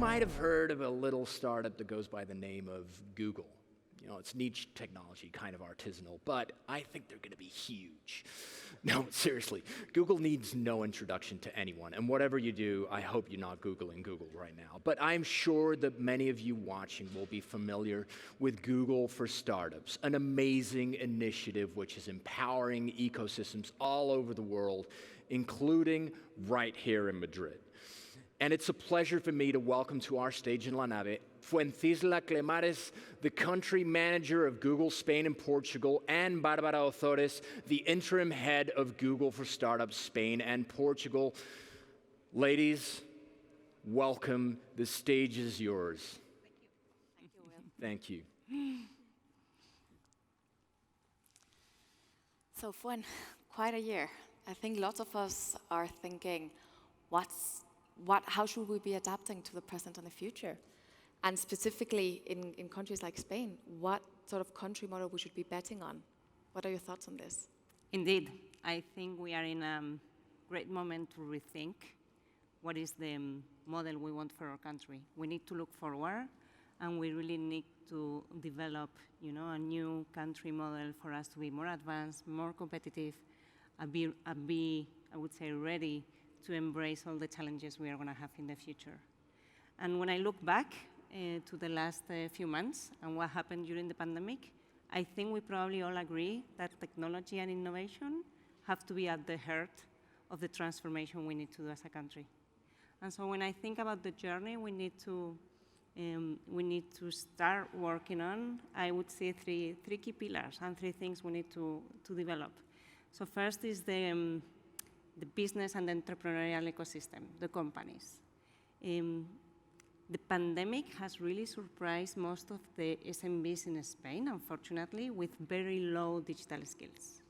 might have heard of a little startup that goes by the name of Google. You know, it's niche technology, kind of artisanal, but I think they're going to be huge. No, seriously, Google needs no introduction to anyone, and whatever you do, I hope you're not Googling Google right now. But I'm sure that many of you watching will be familiar with Google for Startups, an amazing initiative which is empowering ecosystems all over the world, including right here in Madrid. And it's a pleasure for me to welcome to our stage in La Nave, Fuencisla Clemares, the country manager of Google Spain and Portugal, and Bárbara Ozores, the interim head of Google for Startups Spain and Portugal. Ladies, welcome. The stage is yours. Thank you. Thank you, Will. Thank you. So, Fuen, quite a year. I think lots of us are thinking, how should we be adapting to the present and the future? And specifically in countries like Spain, what sort of country model we should be betting on? What are your thoughts on this? Indeed, I think we are in a great moment to rethink what is the model we want for our country. We need to look forward, and we really need to develop, a new country model for us to be more advanced, more competitive, and be, I would say, ready to embrace all the challenges we are going to have in the future. And when I look back to the last few months and what happened during the pandemic, I think we probably all agree that technology and innovation have to be at the heart of the transformation we need to do as a country. And so when I think about the journey we need to start working on, I would say three key pillars and three things we need to develop. So first is the business and the entrepreneurial ecosystem, the companies. The pandemic has really surprised most of the SMBs in Spain, unfortunately, with very low digital skills.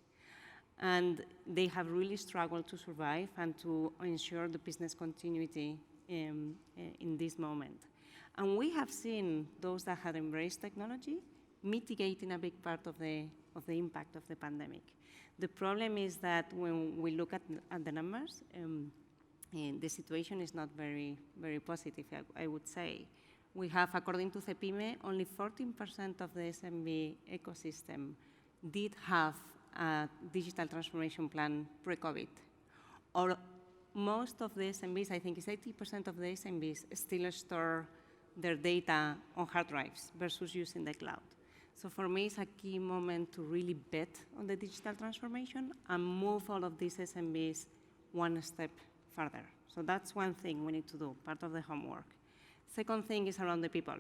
And they have really struggled to survive and to ensure the business continuity in this moment. And we have seen those that had embraced technology mitigating a big part of the impact of the pandemic. The problem is that when we look at the numbers, the situation is not very, very positive, I would say. We have, according to CEPIME, only 14% of the SMB ecosystem did have a digital transformation plan pre-COVID. Or most of the SMBs, I think it's 80% of the SMBs, still store their data on hard drives versus using the cloud. So for me, it's a key moment to really bet on the digital transformation and move all of these SMBs one step further. So that's one thing we need to do, part of the homework. Second thing is around the people.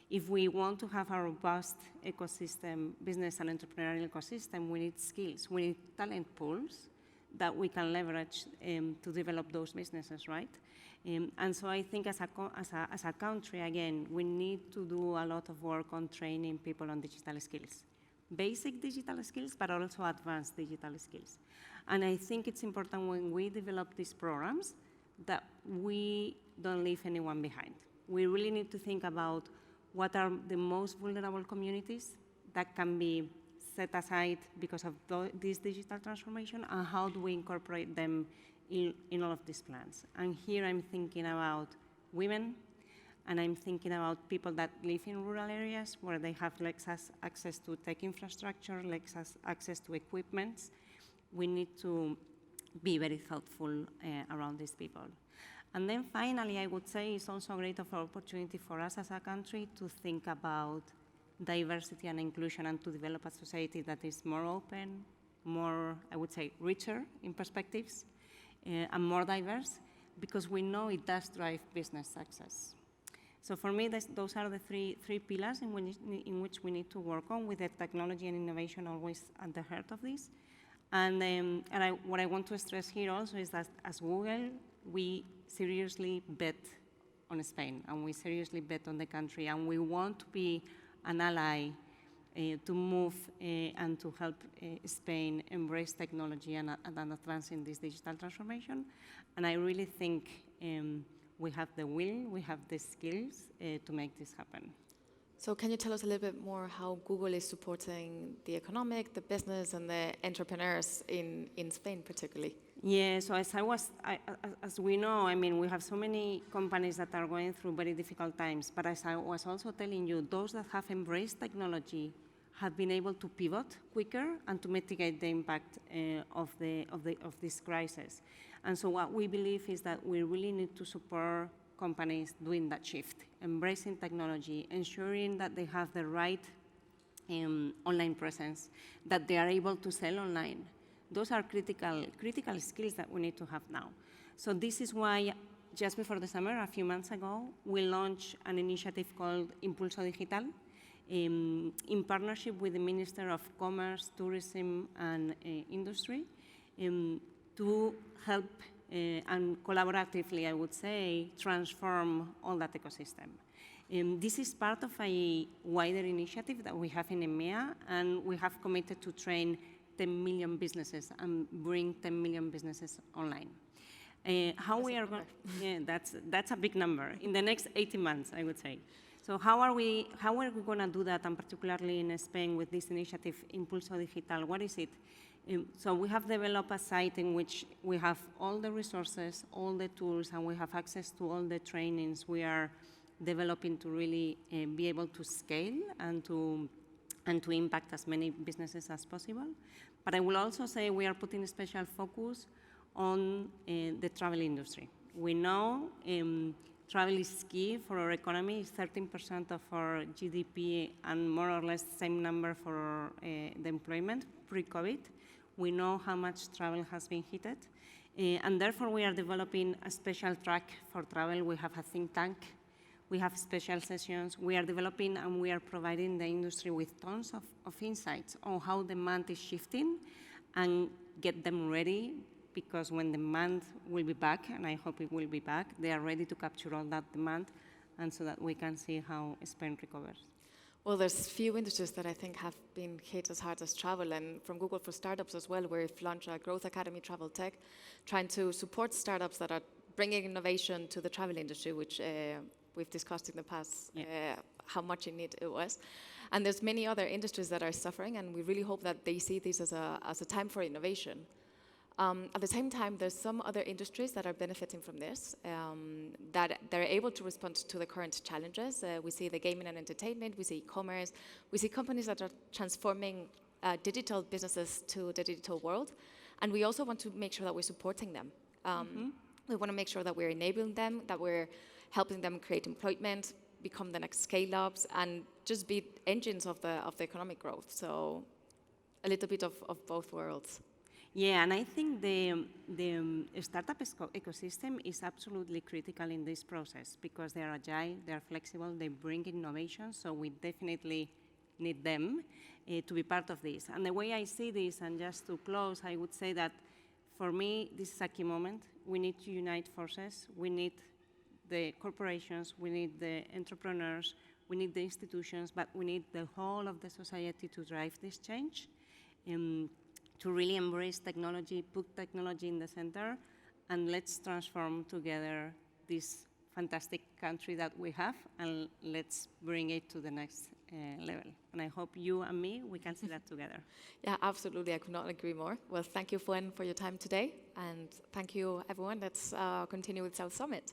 If we want to have a robust ecosystem, business and entrepreneurial ecosystem, we need skills, we need talent pools that we can leverage to develop those businesses, right? And so I think as a country, again, we need to do a lot of work on training people on digital skills. Basic digital skills, but also advanced digital skills. And I think it's important when we develop these programs that we don't leave anyone behind. We really need to think about what are the most vulnerable communities that can be set aside because of this digital transformation, and how do we incorporate them in all of these plans. And here I'm thinking about women, and I'm thinking about people that live in rural areas where they have less access to tech infrastructure, less access to equipment. We need to be very thoughtful around these people. And then finally, I would say it's also a great opportunity for us as a country to think about diversity and inclusion and to develop a society that is more open, more, I would say, richer in perspectives, and more diverse, because we know it does drive business success. So for me, those are the three pillars in which we need to work on, with the technology and innovation always at the heart of this. And what I want to stress here also is that as Google, we seriously bet on Spain, and we seriously bet on the country, and we want to be an ally to move and to help Spain embrace technology and advance in this digital transformation. And I really think we have the will, we have the skills to make this happen. So can you tell us a little bit more how Google is supporting the economic, the business, and the entrepreneurs in Spain particularly? Yeah, so as we know, I mean, we have so many companies that are going through very difficult times, but as I was also telling you, those that have embraced technology have been able to pivot quicker and to mitigate the impact of this crisis. And so what we believe is that we really need to support companies doing that shift, embracing technology, ensuring that they have the right online presence, that they are able to sell online. Those are critical skills that we need to have now. So this is why just before the summer, a few months ago, we launched an initiative called Impulso Digital in partnership with the Minister of Commerce, Tourism and Industry to help and collaboratively, I would say, transform all that ecosystem. This is part of a wider initiative that we have in EMEA, and we have committed to train 10 million businesses and bring 10 million businesses online. How we are going? Yeah, that's a big number. In the next 18 months, I would say. So how are we going to do that, and particularly in Spain with this initiative, Impulso Digital? What is it? So we have developed a site in which we have all the resources, all the tools, and we have access to all the trainings we are developing to really be able to scale and to impact as many businesses as possible. But I will also say we are putting a special focus on the travel industry. We know travel is key for our economy. It's 13% of our GDP and more or less the same number for the employment pre-COVID. We know how much travel has been hit. And therefore we are developing a special track for travel. We have a think tank. We have special sessions. We are developing and we are providing the industry with tons of insights on how demand is shifting and get them ready, because when demand will be back, and I hope it will be back, they are ready to capture all that demand, and so that we can see how Spain recovers. Well, there's few industries that I think have been hit as hard as travel, and from Google for Startups as well, we've launched a Growth Academy Travel Tech, trying to support startups that are bringing innovation to the travel industry, which we've discussed in the past how much in need it was. And there's many other industries that are suffering, and we really hope that they see this as a time for innovation. At the same time, there's some other industries that are benefiting from this, that they're able to respond to the current challenges. We see the gaming and entertainment, we see e-commerce, we see companies that are transforming digital businesses to the digital world, and we also want to make sure that we're supporting them. We want to make sure that we're enabling them, that we're helping them create employment, become the next scale-ups, and just be engines of the economic growth. So a little bit of both worlds. Yeah, and I think the startup ecosystem is absolutely critical in this process, because they are agile, they are flexible, they bring innovation, so we definitely need them to be part of this. And the way I see this, and just to close, I would say that for me, this is a key moment. We need to unite forces. We need the corporations, we need the entrepreneurs, we need the institutions, but we need the whole of the society to drive this change, to really embrace technology, put technology in the center, and let's transform together this fantastic country that we have, and let's bring it to the next level. And I hope you and me, we can see that together. Yeah, absolutely. I could not agree more. Well, thank you, Fuen, for your time today, and thank you, everyone. Let's continue with South Summit.